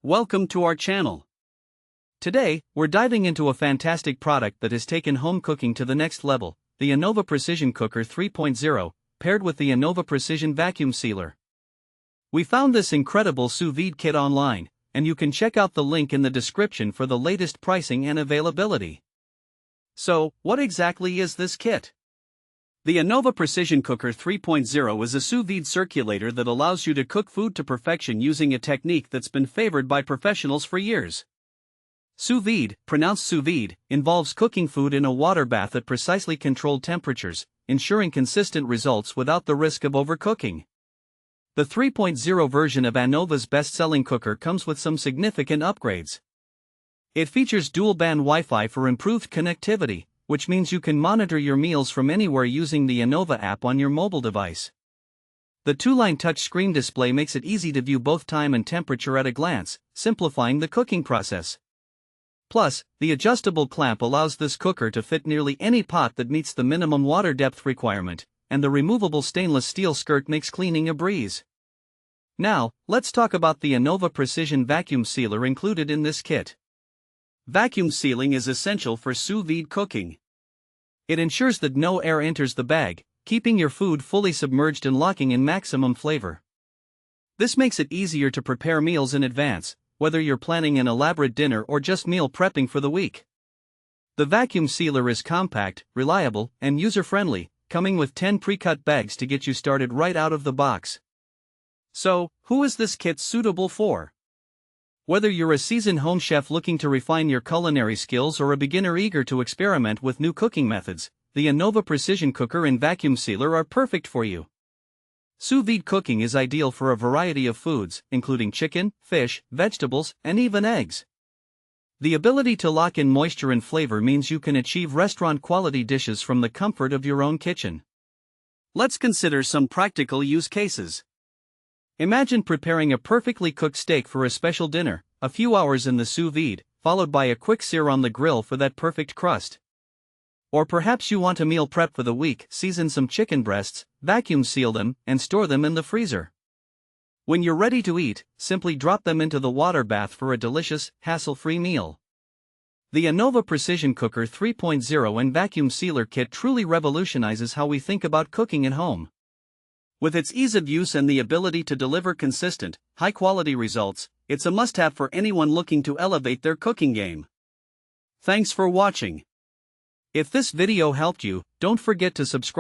Welcome to our channel. Today, we're diving into a fantastic product that has taken home cooking to the next level, the Anova Precision Cooker 3.0, paired with the Anova Precision Vacuum Sealer. We found this incredible Sous Vide kit online, and you can check out the link in the description for the latest pricing and availability. So, what exactly is this kit? The Anova Precision Cooker 3.0 is a sous vide circulator that allows you to cook food to perfection using a technique that's been favored by professionals for years. Sous vide, pronounced sous vide, involves cooking food in a water bath at precisely controlled temperatures, ensuring consistent results without the risk of overcooking. The 3.0 version of Anova's best-selling cooker comes with some significant upgrades. It features dual-band Wi-Fi for improved connectivity, which means you can monitor your meals from anywhere using the Anova app on your mobile device. The two-line touchscreen display makes it easy to view both time and temperature at a glance, simplifying the cooking process. Plus, the adjustable clamp allows this cooker to fit nearly any pot that meets the minimum water depth requirement, and the removable stainless steel skirt makes cleaning a breeze. Now, let's talk about the Anova Precision Vacuum Sealer included in this kit. Vacuum sealing is essential for sous vide cooking. It ensures that no air enters the bag, keeping your food fully submerged and locking in maximum flavor. This makes it easier to prepare meals in advance, whether you're planning an elaborate dinner or just meal prepping for the week. The vacuum sealer is compact, reliable, and user-friendly, coming with 10 pre-cut bags to get you started right out of the box. So, who is this kit suitable for? Whether you're a seasoned home chef looking to refine your culinary skills or a beginner eager to experiment with new cooking methods, the Anova Precision Cooker and Vacuum Sealer are perfect for you. Sous vide cooking is ideal for a variety of foods, including chicken, fish, vegetables, and even eggs. The ability to lock in moisture and flavor means you can achieve restaurant-quality dishes from the comfort of your own kitchen. Let's consider some practical use cases. Imagine preparing a perfectly cooked steak for a special dinner, a few hours in the sous vide, followed by a quick sear on the grill for that perfect crust. Or perhaps you want a meal prep for the week, season some chicken breasts, vacuum seal them, and store them in the freezer. When you're ready to eat, simply drop them into the water bath for a delicious, hassle-free meal. The Anova Precision Cooker 3.0 and Vacuum Sealer Kit truly revolutionizes how we think about cooking at home. With its ease of use and the ability to deliver consistent, high-quality results, it's a must-have for anyone looking to elevate their cooking game. Thanks for watching. If this video helped you, don't forget to subscribe.